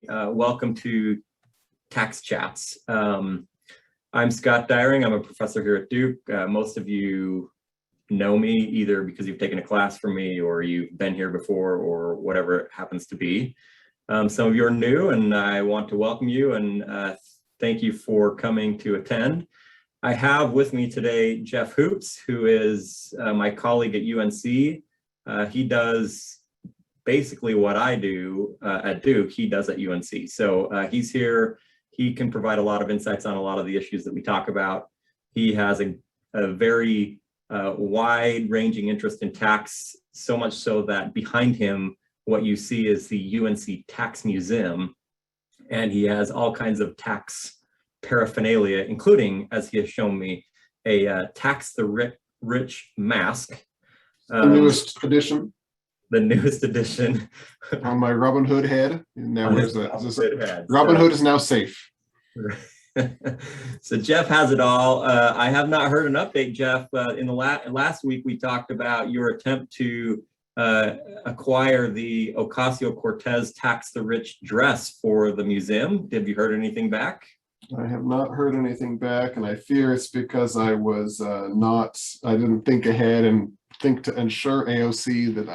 Welcome to Tax Chats. I'm Scott Dyring. I'm a professor here at Duke. Most of you know me either because you've taken a class from me or you've been here before or whatever it happens to be. Some of you are new, and I want to welcome you and thank you for coming to attend. I have with me today Jeff Hoops, who is my colleague at UNC. He does basically what I do at Duke, he does at UNC. So he's here. He can provide a lot of insights on a lot of the issues that we talk about. He has a very wide-ranging interest in tax, so much so that behind him, what you see is the UNC Tax Museum, and he has all kinds of tax paraphernalia, including, as he has shown me, a Tax the Rich mask. The newest edition. The newest edition. On my Robin Hood head. Now where's that? Robin So, Hood is now safe. So Jeff has it all. I have not heard an update, Jeff. In the last week, we talked about your attempt to acquire the Ocasio-Cortez Tax the Rich dress for the museum. Have you heard anything back? I have not heard anything back, and I fear it's because I was I didn't think ahead and think to ensure AOC that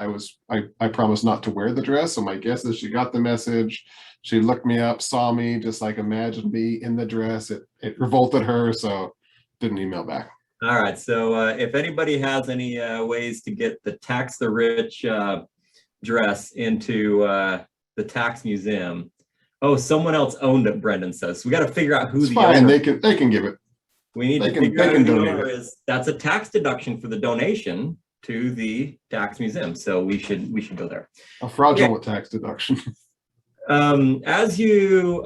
I promised not to wear the dress. So my guess is she got the message, she looked me up, saw me, just like imagined me in the dress. It revolted her, so didn't email back. All right, so if anybody has any ways to get the Tax the Rich dress into the tax museum. Oh, someone else owned it, Brendan says. So we got to figure out who It's the fine. owner. They can give it. We need to figure out who the owner is. That's a tax deduction for the donation to the tax museum, so we should go there. A fraudulent tax deduction. As you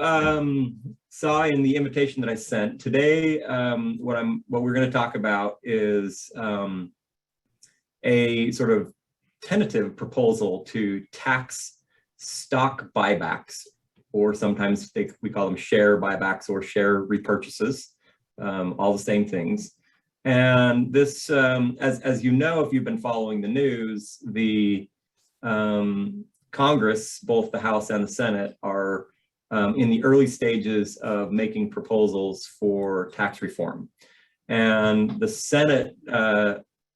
saw in the invitation that I sent today, what we're going to talk about is a sort of tentative proposal to tax stock buybacks, or sometimes we call them share buybacks or share repurchases, all the same things. And this, as you know, if you've been following the news, the Congress, both the House and the Senate, are in the early stages of making proposals for tax reform. And the Senate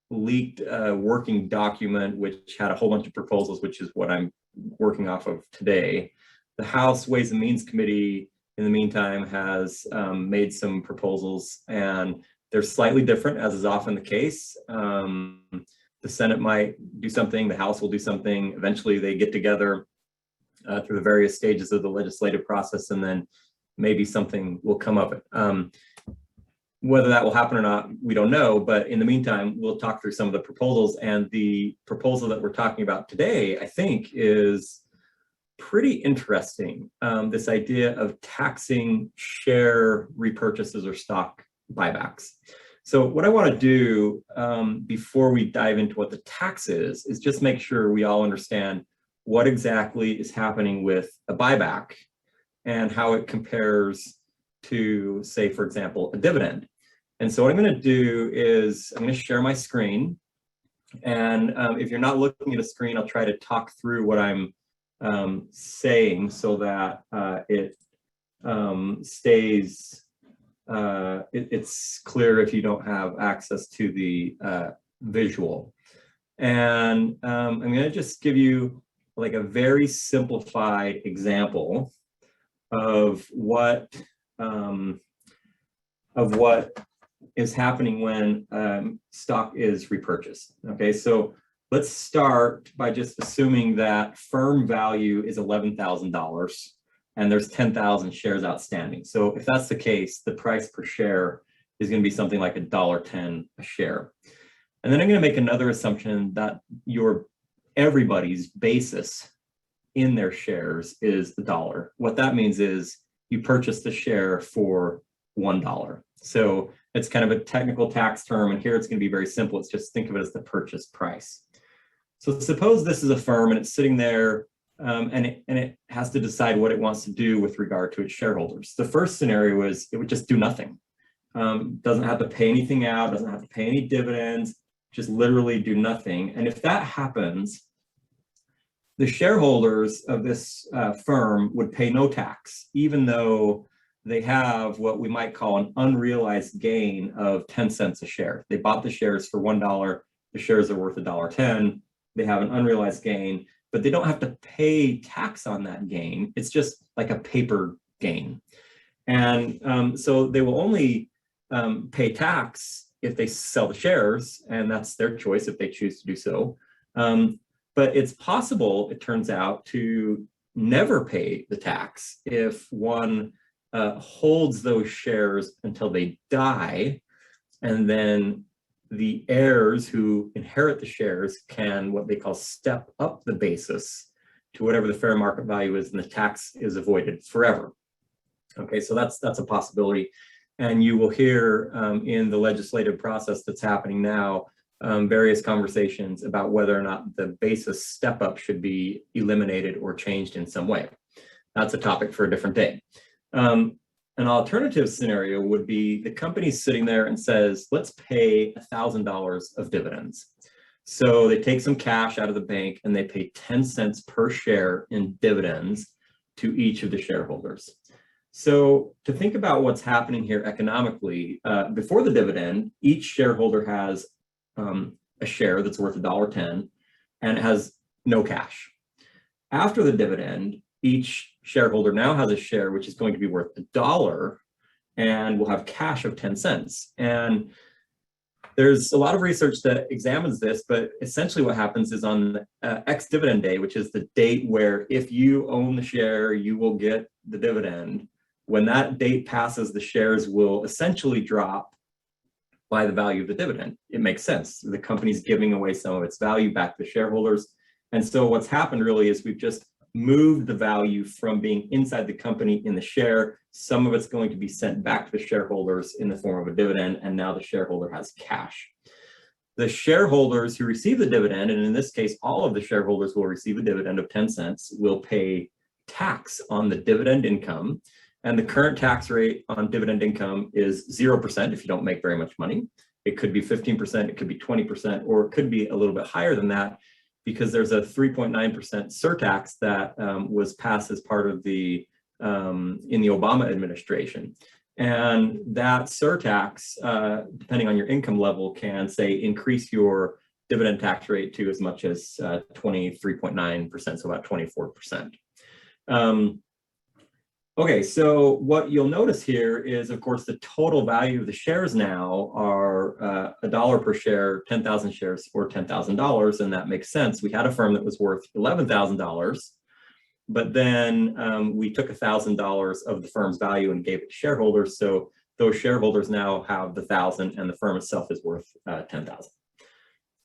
leaked a working document which had a whole bunch of proposals, which is what I'm working off of today. The House Ways and Means Committee, in the meantime, has made some proposals, and they're slightly different, as is often the case. The Senate might do something, the House will do something. Eventually they get together through the various stages of the legislative process, and then maybe something will come of it. Whether that will happen or not, we don't know, but in the meantime, we'll talk through some of the proposals. And the proposal that we're talking about today, I think, is pretty interesting. This idea of taxing share repurchases or stock buybacks. So what I want to do before we dive into what the tax is just make sure we all understand what exactly is happening with a buyback and how it compares to, say, for example, a dividend. And so what I'm going to do is I'm going to share my screen. And if you're not looking at a screen, I'll try to talk through what I'm saying so that it stays it's clear if you don't have access to the visual. And I'm going to just give you like a very simplified example of what is happening when stock is repurchased. Okay, so let's start by just assuming that firm value is $11,000. And there's 10,000 shares outstanding. So if that's the case, the price per share is going to be something like $1.10 a share. And then I'm going to make another assumption that everybody's basis in their shares is the dollar. What that means is you purchase the share for $1. So it's kind of a technical tax term, and here it's going to be very simple. It's just think of it as the purchase price. So suppose this is a firm and it's sitting there and it has to decide what it wants to do with regard to its shareholders. The first scenario is it would just do nothing. Doesn't have to pay anything out, doesn't have to pay any dividends, just literally do nothing. And if that happens, the shareholders of this firm would pay no tax, even though they have what we might call an unrealized gain of 10 cents a share. They bought the shares for $1. The shares are worth $1.10. They have an unrealized gain, but they don't have to pay tax on that gain. It's just like a paper gain. And so they will only pay tax if they sell the shares, and that's their choice if they choose to do so. But it's possible, it turns out, to never pay the tax if one holds those shares until they die, and then the heirs who inherit the shares can, what they call, step up the basis to whatever the fair market value is, and the tax is avoided forever. Okay, so that's a possibility. And you will hear in the legislative process that's happening now, various conversations about whether or not the basis step up should be eliminated or changed in some way. That's a topic for a different day. An alternative scenario would be the company sitting there and says, let's pay $1,000 of dividends. So they take some cash out of the bank and they pay 10 cents per share in dividends to each of the shareholders. So to think about what's happening here economically, before the dividend, each shareholder has a share that's worth $1.10 and it has no cash. After the dividend, each shareholder now has a share which is going to be worth $1 and will have cash of 10 cents. And there's a lot of research that examines this, but essentially what happens is on ex-dividend day, which is the date where if you own the share, you will get the dividend. When that date passes, the shares will essentially drop by the value of the dividend. It makes sense. The company's giving away some of its value back to the shareholders. And so what's happened really is we've just moved the value from being inside the company in the share. Some of it's going to be sent back to the shareholders in the form of a dividend, and now the shareholder has cash. The shareholders who receive the dividend, and in this case, all of the shareholders will receive a dividend of 10 cents, will pay tax on the dividend income. And the current tax rate on dividend income is 0% if you don't make very much money. It could be 15%, it could be 20%, or it could be a little bit higher than that, because there's a 3.9% surtax that was passed as part of the, in the Obama administration. And that surtax, depending on your income level, can say increase your dividend tax rate to as much as 23.9%, so about 24%. Okay, so what you'll notice here is, of course, the total value of the shares now are $1 per share, 10,000 shares for $10,000, and that makes sense. We had a firm that was worth $11,000, but then we took $1,000 of the firm's value and gave it to shareholders, so those shareholders now have the 1,000, and the firm itself is worth 10,000.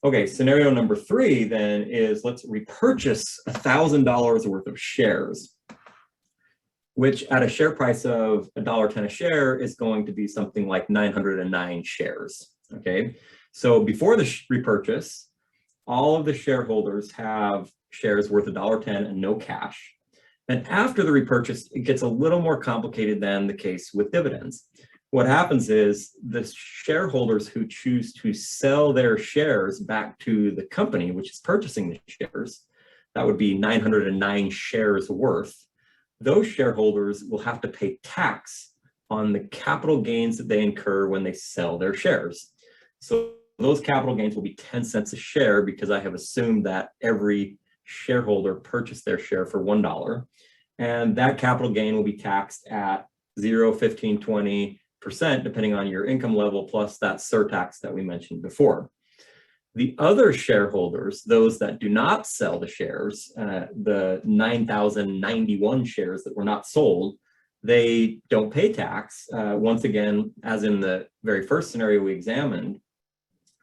Okay, scenario number 3 then is let's repurchase $1,000 worth of shares, which at a share price of $1.10 a share is going to be something like 909 shares, okay? So before the repurchase, all of the shareholders have shares worth $1.10 and no cash. And after the repurchase, it gets a little more complicated than the case with dividends. What happens is the shareholders who choose to sell their shares back to the company, which is purchasing the shares, that would be 909 shares worth, those shareholders will have to pay tax on the capital gains that they incur when they sell their shares. So those capital gains will be 10 cents a share because I have assumed that every shareholder purchased their share for $1. And that capital gain will be taxed at 0, 15, 20%, depending on your income level, plus that surtax that we mentioned before. The other shareholders, those that do not sell the shares, the 9,091 shares that were not sold, they don't pay tax. Once again, as in the very first scenario we examined,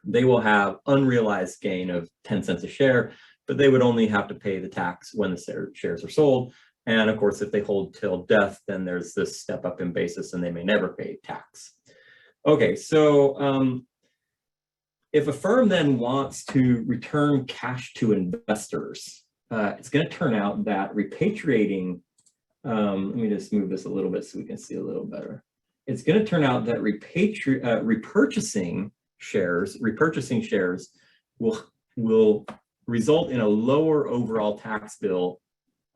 they will have unrealized gain of 10 cents a share, but they would only have to pay the tax when the shares are sold. And of course, if they hold till death, then there's this step up in basis and they may never pay tax. Okay, so if a firm then wants to return cash to investors, it's going to turn out that repatriating, let me just move this a little bit so we can see a little better. It's going to turn out that repurchasing shares will result in a lower overall tax bill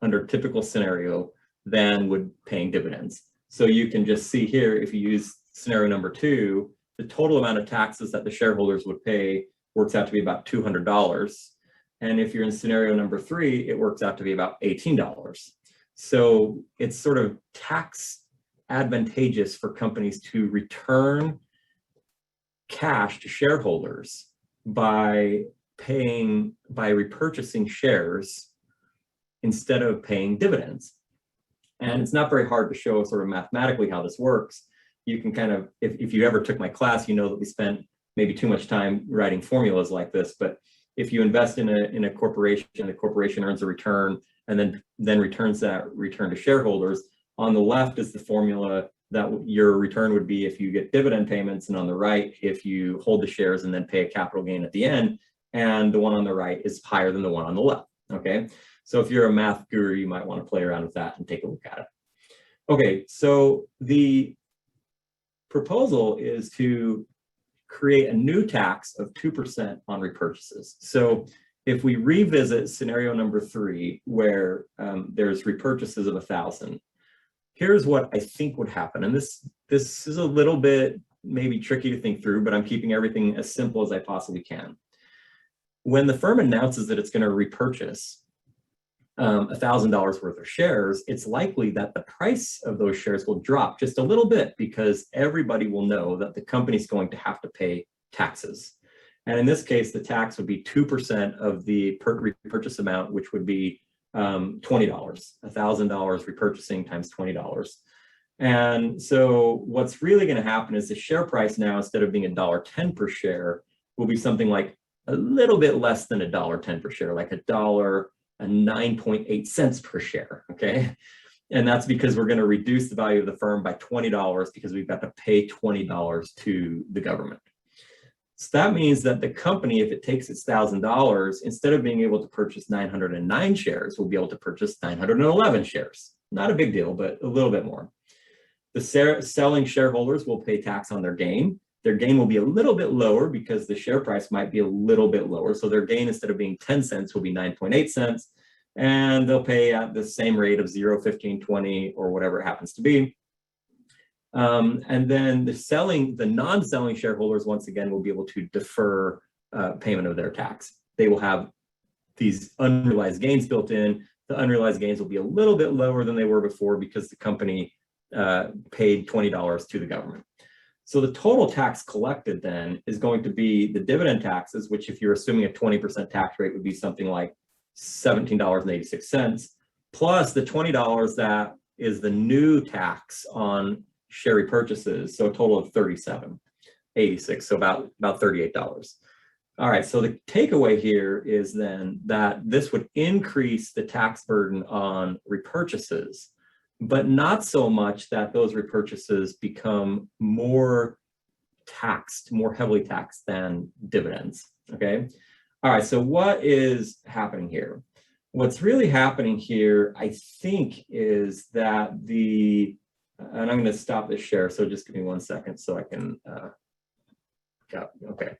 under typical scenario than would paying dividends. So you can just see here, if you use scenario number 2, the total amount of taxes that the shareholders would pay works out to be about $200. And if you're in scenario number 3, it works out to be about $18. So it's sort of tax advantageous for companies to return cash to shareholders by repurchasing shares instead of paying dividends. And it's not very hard to show sort of mathematically how this works. You can kind of, if you ever took my class, you know that we spent maybe too much time writing formulas like this, but if you invest in a corporation, the corporation earns a return and then returns that return to shareholders. On the left is the formula that your return would be if you get dividend payments, and on the right, if you hold the shares and then pay a capital gain at the end. And the one on the right is higher than the one on the left, okay? So if you're a math guru, you might want to play around with that and take a look at it. Okay, so the proposal is to create a new tax of 2% on repurchases. So if we revisit scenario number 3, where there's repurchases of 1,000, here's what I think would happen. And this is a little bit maybe tricky to think through, but I'm keeping everything as simple as I possibly can. When the firm announces that it's going to repurchase $1,000 worth of shares, it's likely that the price of those shares will drop just a little bit because everybody will know that the company's going to have to pay taxes. And in this case, the tax would be 2% of the repurchase amount, which would be $20, $1,000 repurchasing times $20. And so what's really going to happen is the share price now, instead of being $1.10 per share, will be something like a little bit less than $1.10 per share, like $9.8 per share, okay? And that's because we're going to reduce the value of the firm by $20 because we've got to pay $20 to the government. So that means that the company, if it takes its $1,000, instead of being able to purchase 909 shares, will be able to purchase 911 shares. Not a big deal, but a little bit more. The selling shareholders will pay tax on their gain. Their gain will be a little bit lower because the share price might be a little bit lower. So their gain, instead of being 10 cents, will be 9.8 cents. And they'll pay at the same rate of 0, 15, 20, or whatever it happens to be. And then the non-selling shareholders, once again, will be able to defer payment of their tax. They will have these unrealized gains built in. The unrealized gains will be a little bit lower than they were before because the company paid $20 to the government. So the total tax collected then is going to be the dividend taxes, which, if you're assuming a 20% tax rate, would be something like $17.86, plus the $20 that is the new tax on share repurchases, so a total of $37.86, so about $38. All right, so the takeaway here is then that this would increase the tax burden on repurchases, but not so much that those repurchases become more heavily taxed than dividends, okay? All right, so what is happening here? What's really happening here, I think, is that and I'm going to stop this share, so just give me 1 second so I can, okay.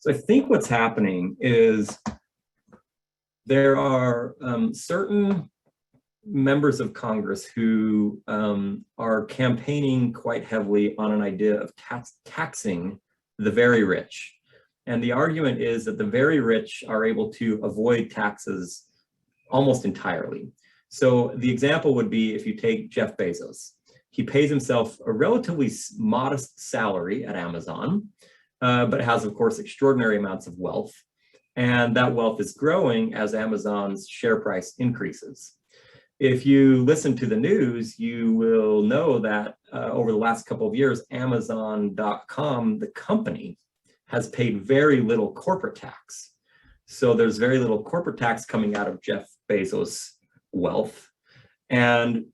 So I think what's happening is there are certain members of Congress who are campaigning quite heavily on an idea of taxing the very rich. And the argument is that the very rich are able to avoid taxes almost entirely. So the example would be if you take Jeff Bezos. He pays himself a relatively modest salary at Amazon, but has, of course, extraordinary amounts of wealth. And that wealth is growing as Amazon's share price increases. If you listen to the news, you will know that over the last couple of years, Amazon.com, the company, has paid very little corporate tax. So there's very little corporate tax coming out of Jeff Bezos' wealth. And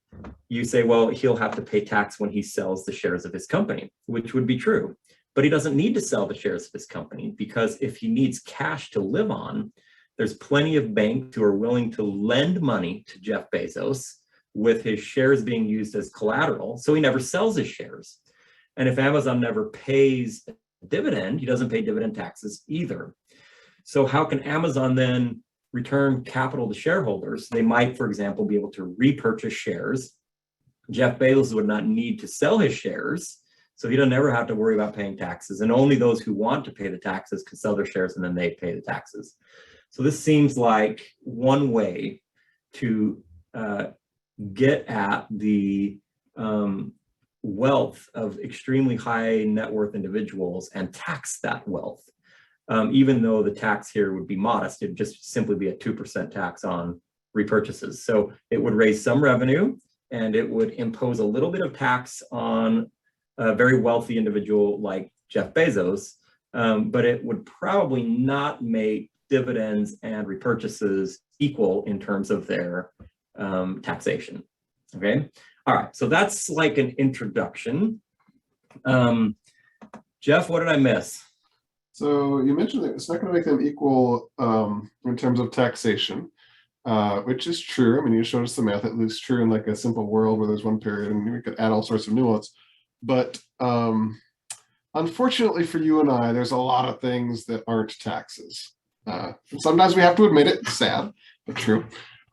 you say, well, he'll have to pay tax when he sells the shares of his company, which would be true. But he doesn't need to sell the shares of his company, because if he needs cash to live on, there's plenty of banks who are willing to lend money to Jeff Bezos with his shares being used as collateral, so he never sells his shares. And if Amazon never pays a dividend, he doesn't pay dividend taxes either. So how can Amazon then return capital to shareholders? They might, for example, be able to repurchase shares. Jeff Bezos would not need to sell his shares, so he doesn't ever have to worry about paying taxes. And only those who want to pay the taxes can sell their shares, and then they pay the taxes. So this seems like one way to get at the wealth of extremely high net worth individuals and tax that wealth. Even though the tax here would be modest, it'd just simply be a 2% tax on repurchases. So it would raise some revenue, and it would impose a little bit of tax on a very wealthy individual like Jeff Bezos, but it would probably not make dividends and repurchases equal in terms of their taxation. Okay. All right. So that's like an introduction. Jeff, what did I miss? So you mentioned that it's not going to make them equal in terms of taxation, which is true. I mean, you showed us the math. It is true in like a simple world where there's one period, and we could add all sorts of nuance. But unfortunately for you and I, there's a lot of things that aren't taxes. Sometimes we have to admit it. It's sad, but true.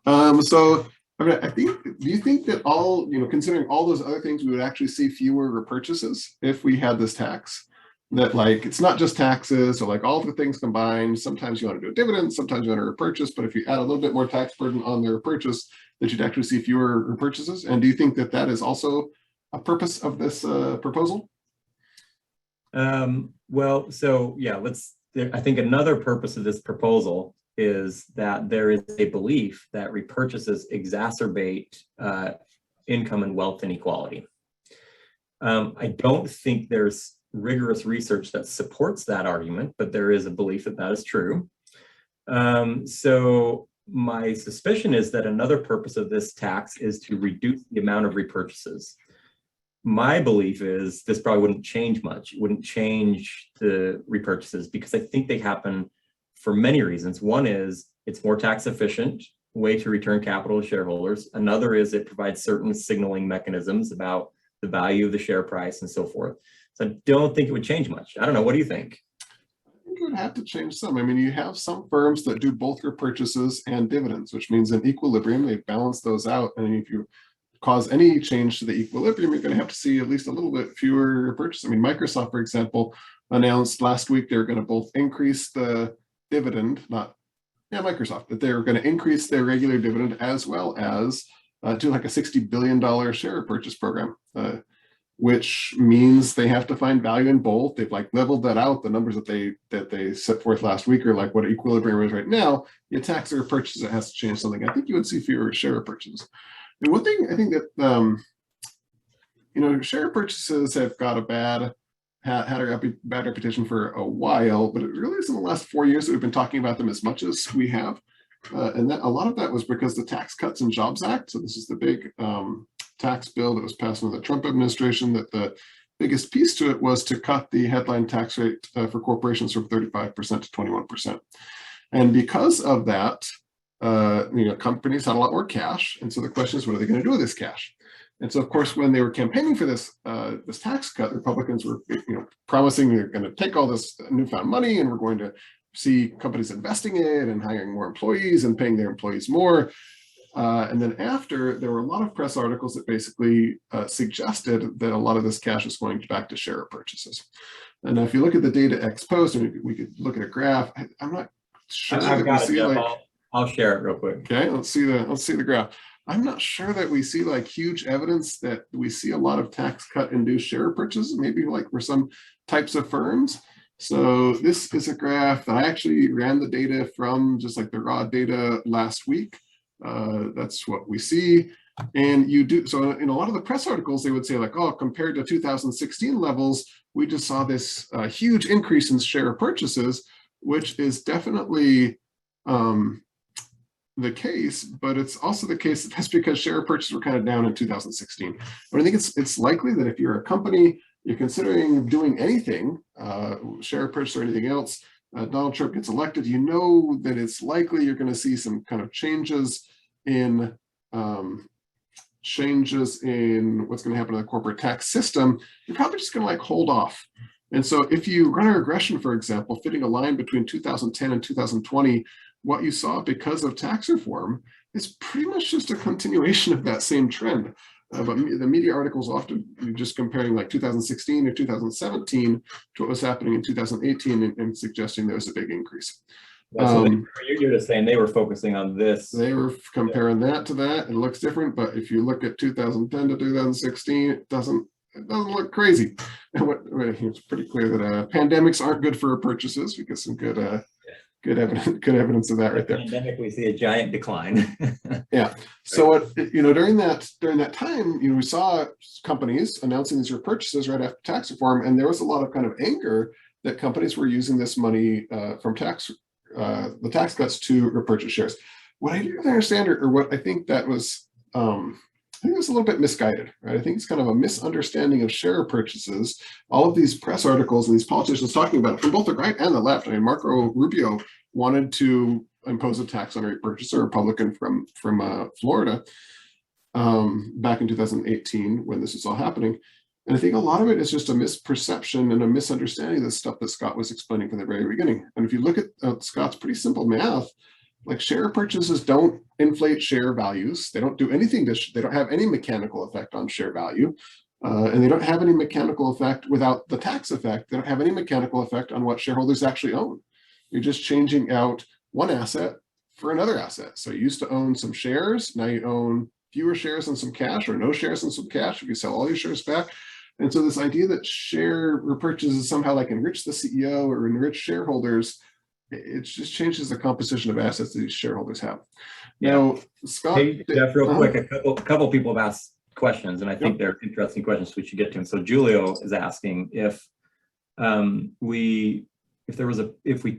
So I mean, do you think that considering all those other things, we would actually see fewer repurchases if we had this tax? That like, it's not just taxes, or like all the things combined. Sometimes you want to do a dividend, sometimes you want to repurchase, but if you add a little bit more tax burden on the repurchase, that you'd actually see fewer repurchases. And do you think that that is also a purpose of this proposal? Well, so yeah, I think another purpose of this proposal is that there is a belief that repurchases exacerbate income and wealth inequality. I don't think there's rigorous research that supports that argument, but there is a belief that that is true. So my suspicion is that another purpose of this tax is to reduce the amount of repurchases. My belief is this probably wouldn't change much. It wouldn't change the repurchases because I think they happen for many reasons. One is it's more tax efficient way to return capital to shareholders. Another is it provides certain signaling mechanisms about the value of the share price and so forth. So I don't think it would change much. I don't know. What do you think? I think it would have to change some. I mean, you have some firms that do both repurchases and dividends, which means in equilibrium, they balance those out. And if you cause any change to the equilibrium, you're going to have to see at least a little bit fewer repurchases. I mean, Microsoft, for example, announced last week they're going to both increase the dividend, Microsoft, that they're going to increase their regular dividend as well as do like a $60 billion share purchase program, which means they have to find value in both. They've like leveled that out. The numbers that they set forth last week are like what equilibrium is right now. You tax their purchases, it has to change something. I think you would see fewer share purchases. And one thing I think that share purchases have got had a bad reputation for a while, but it really is in the last 4 years that we've been talking about them as much as we have. And that a lot of that was because the Tax Cuts and Jobs Act. So this is the big tax bill that was passed under the Trump administration, that the biggest piece to it was to cut the headline tax rate for corporations from 35% to 21%. And because of that, companies had a lot more cash. And so the question is, what are they going to do with this cash? And so, of course, when they were campaigning for this tax cut, Republicans were promising they're going to take all this newfound money and we're going to see companies investing it and hiring more employees and paying their employees more. And then after, there were a lot of press articles that basically suggested that a lot of this cash is going back to share purchases. And now if you look at the data ex post, and we could look at a graph, I'm not sure. I've got it, Jeff. I'll share it real quick. Okay, let's see the graph. I'm not sure that we see like huge evidence that we see a lot of tax cut induced share purchases, maybe like for some types of firms. So this is a graph that I actually ran the data from, just like the raw data last week. That's what we see. And you do, so in a lot of the press articles, they would say like, oh, compared to 2016 levels, we just saw this huge increase in share purchases, which is definitely the case, but it's also the case that that's because share purchases were kind of down in 2016. But I think it's likely that if you're a company, you're considering doing anything, share purchase or anything else, Donald Trump gets elected, you know that it's likely you're going to see some kind of changes in what's going to happen to the corporate tax system. You're probably just going to like hold off And so if you run a regression, for example, fitting a line between 2010 and 2020, what you saw because of tax reform is pretty much just a continuation of that same trend. But the media articles often just comparing like 2016 or 2017 to what was happening in 2018 and suggesting there was a big increase. So you're just saying they were focusing on this. They were comparing that to that. It looks different, but if you look at 2010 to 2016, it doesn't look crazy. And it's pretty clear that pandemics aren't good for purchases. We get some good evidence of that right there. Pandemic, we see a giant decline. Yeah. So what during that time, we saw companies announcing these repurchases right after tax reform, and there was a lot of kind of anger that companies were using this money from the tax cuts to repurchase shares. What I didn't understand, or what I think that was, I think it was a little bit misguided, right? I think it's kind of a misunderstanding of share purchases. All of these press articles and these politicians talking about it from both the right and the left. I mean, Marco Rubio wanted to impose a tax on a repurchaser, a Republican from Florida, back in 2018 when this was all happening. And I think a lot of it is just a misperception and a misunderstanding of the stuff that Scott was explaining from the very beginning. And if you look at Scott's pretty simple math, like share purchases don't inflate share values. They don't do anything they don't have any mechanical effect on share value. And they don't have any mechanical effect without the tax effect. They don't have any mechanical effect on what shareholders actually own. You're just changing out one asset for another asset. So you used to own some shares. Now you own fewer shares and some cash, or no shares and some cash if you sell all your shares back. And so this idea that share repurchases somehow like enrich the CEO or enrich shareholders, it just changes the composition of assets that these shareholders have. Yeah. Now, Scott. Hey, Jeff, real quick, a couple people have asked questions, and I think they're interesting questions we should get to them. So Julio is asking if we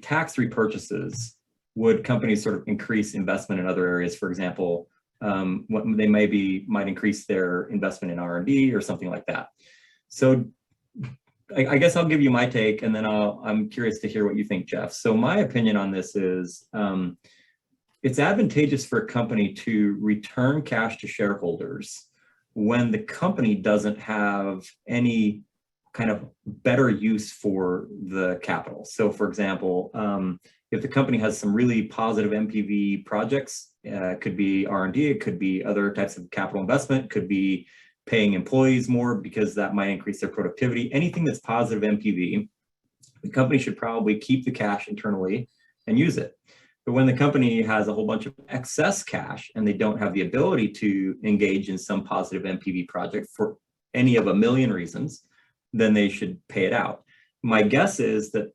tax repurchases, would companies sort of increase investment in other areas? For example, what they might increase their investment in R&D or something like that. So I guess I'll give you my take, and then I'm curious to hear what you think, Jeff. So my opinion on this is it's advantageous for a company to return cash to shareholders when the company doesn't have any kind of better use for the capital. So for example, if the company has some really positive NPV projects, it could be R&D, it could be other types of capital investment, could be paying employees more because that might increase their productivity. Anything that's positive NPV, the company should probably keep the cash internally and use it. But when the company has a whole bunch of excess cash and they don't have the ability to engage in some positive NPV project for any of a million reasons, then they should pay it out. My guess is that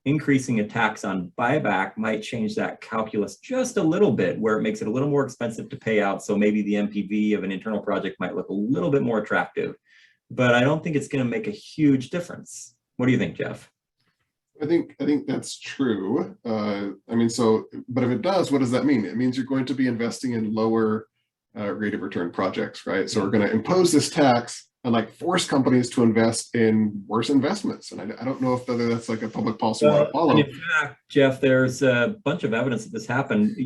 increasing a tax on buyback might change that calculus just a little bit, where it makes it a little more expensive to pay out. So maybe the NPV of an internal project might look a little bit more attractive, but I don't think it's going to make a huge difference. What do you think, Jeff? I think that's true. But if it does, what does that mean? It means you're going to be investing in lower rate of return projects, right? So we're going to impose this tax and like force companies to invest in worse investments. And I don't know if that's like a public policy we want to follow. In fact, Jeff, there's a bunch of evidence that this happened.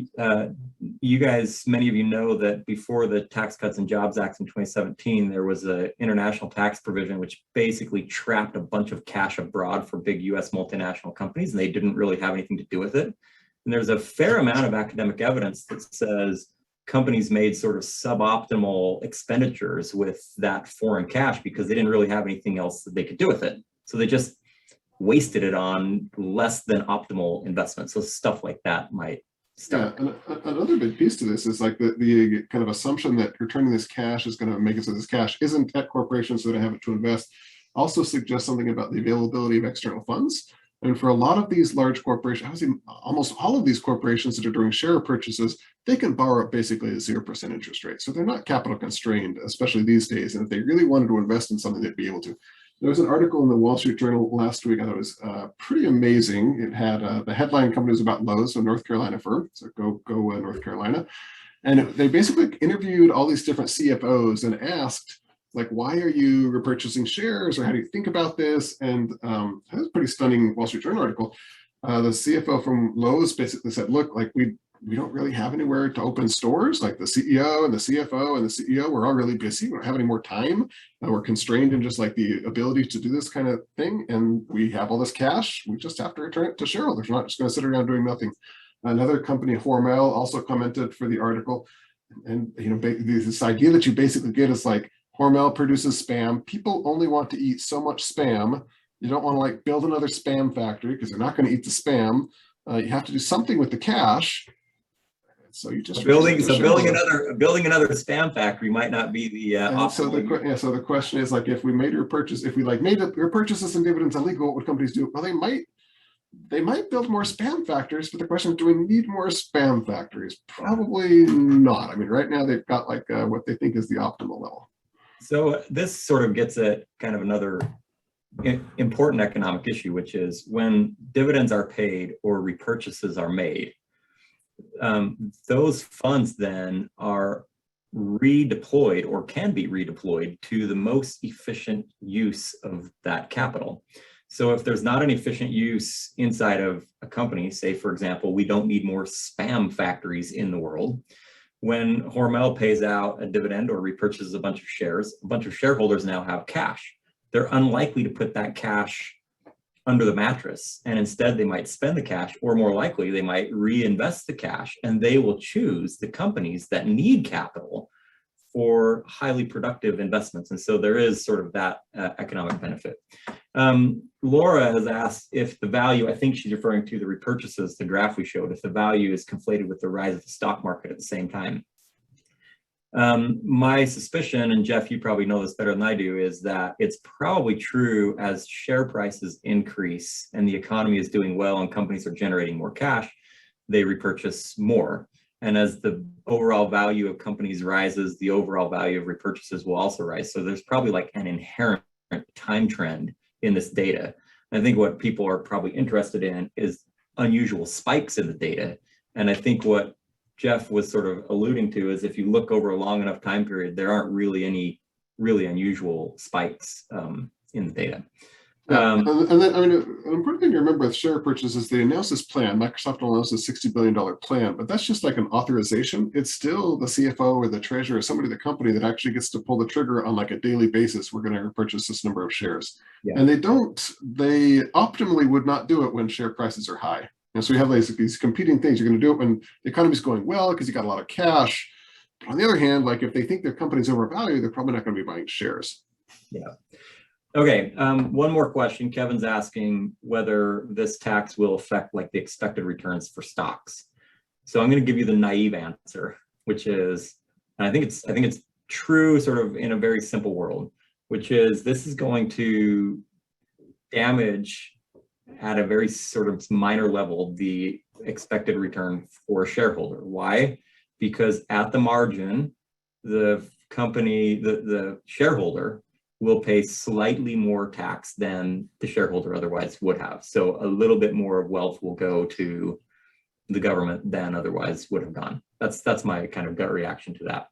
You guys, many of you know that before the Tax Cuts and Jobs Act in 2017, there was an international tax provision which basically trapped a bunch of cash abroad for big US multinational companies, and they didn't really have anything to do with it. And there's a fair amount of academic evidence that says companies made sort of suboptimal expenditures with that foreign cash because they didn't really have anything else that they could do with it. So they just wasted it on less than optimal investments. So stuff like that might start. Yeah, and another big piece to this is like the kind of assumption that returning this cash is going to make it so this cash isn't at corporations that have it to invest also suggests something about the availability of external funds. And for a lot of these large corporations, I would say almost all of these corporations that are doing share purchases, they can borrow basically a 0% interest rate. So they're not capital constrained, especially these days. And if they really wanted to invest in something, they'd be able to. There was an article in the Wall Street Journal last week. I thought it was pretty amazing. It had the headline company was about Lowe's, a North Carolina firm. So go North Carolina. And they basically interviewed all these different CFOs and asked, like, why are you repurchasing shares, or how do you think about this? And that was a pretty stunning Wall Street Journal article. The CFO from Lowe's basically said, look, like we we don't really have anywhere to open stores. Like the CEO and the CFO and the CEO, we're all really busy. We don't have any more time. We're constrained in just like the ability to do this kind of thing. And we have all this cash. We just have to return it to shareholders. We're not just going to sit around doing nothing. Another company, Hormel, also commented for the article. And this idea that you basically get is like Hormel produces spam. People only want to eat so much spam. You don't want to like build another spam factory because they're not going to eat the spam. You have to do something with the cash. So you just building another spam factory might not be the optimal. So the question is, like, if we made your purchase, if we like made your purchases and dividends illegal, what would companies do? Well, they might build more spam factories, but the question is, do we need more spam factories? Probably not. I mean, right now they've got like what they think is the optimal level. So this sort of gets at kind of another important economic issue, which is when dividends are paid or repurchases are made, those funds then are redeployed or can be redeployed to the most efficient use of that capital. So if there's not an efficient use inside of a company, say, for example, we don't need more spam factories in the world. When Hormel pays out a dividend or repurchases a bunch of shares, a bunch of shareholders now have cash. They're unlikely to put that cash under the mattress, and instead they might spend the cash, or more likely they might reinvest the cash, and they will choose the companies that need capital for highly productive investments. And so there is sort of that economic benefit. Laura has asked if the value, I think she's referring to the repurchases, the graph we showed, if the value is conflated with the rise of the stock market at the same time. My suspicion, and Jeff, you probably know this better than I do, is that it's probably true as share prices increase and the economy is doing well and companies are generating more cash, they repurchase more. And as the overall value of companies rises, the overall value of repurchases will also rise. So there's probably like an inherent time trend in this data. I think what people are probably interested in is unusual spikes in the data. And I think what Jeff was sort of alluding to is if you look over a long enough time period, there aren't really any really unusual spikes in the data. And then, I mean, an important thing to remember with share purchases, they announced this plan. Microsoft announced a $60 billion plan, but that's just like an authorization. It's still the CFO or the treasurer or somebody in the company that actually gets to pull the trigger on like a daily basis. We're going to repurchase this number of shares. Yeah. And they optimally would not do it when share prices are high. And so you have these competing things. You're going to do it when the economy is going well because you got a lot of cash. But on the other hand, like if they think their company's overvalued, they're probably not going to be buying shares. Yeah. Okay. One more question. Kevin's asking whether this tax will affect like the expected returns for stocks. So I'm going to give you the naive answer, which is, and I think it's true sort of in a very simple world, which is this is going to damage at a very sort of minor level the expected return for a shareholder. Why? Because at the margin, the company, the shareholder will pay slightly more tax than the shareholder otherwise would have. So a little bit more of wealth will go to the government than otherwise would have gone. That's my kind of gut reaction to that.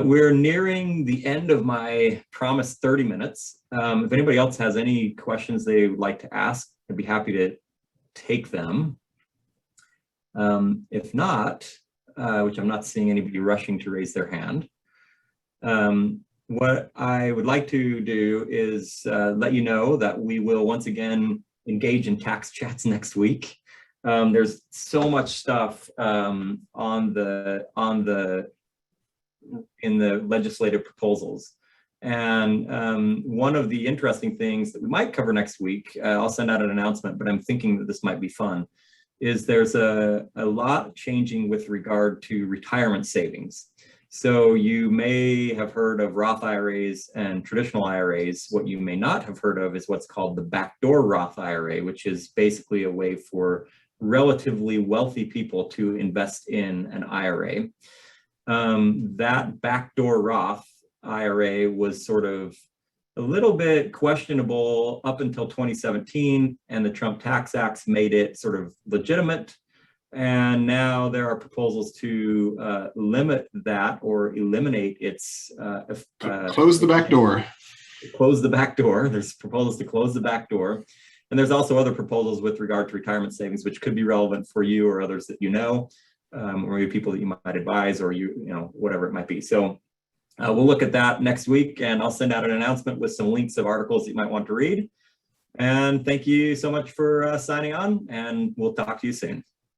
We're nearing the end of my promised 30 minutes. If anybody else has any questions they would like to ask, I'd be happy to take them. If not, which I'm not seeing anybody rushing to raise their hand, what I would like to do is let you know that we will once again engage in tax chats next week. There's so much stuff in the legislative proposals. And one of the interesting things that we might cover next week, I'll send out an announcement, but I'm thinking that this might be fun, is there's a lot changing with regard to retirement savings. So you may have heard of Roth IRAs and traditional IRAs. What you may not have heard of is what's called the backdoor Roth IRA, which is basically a way for relatively wealthy people to invest in an IRA. That backdoor Roth IRA was sort of a little bit questionable up until 2017, and the Trump Tax Acts made it sort of legitimate. And now there are proposals to limit that or eliminate its close the back door. Close the back door. There's proposals to close the back door. And there's also other proposals with regard to retirement savings, which could be relevant for you or others that you know. or maybe people that you might advise, or whatever it might be. So we'll look at that next week, and I'll send out an announcement with some links of articles that you might want to read. And thank you so much for signing on, and we'll talk to you soon.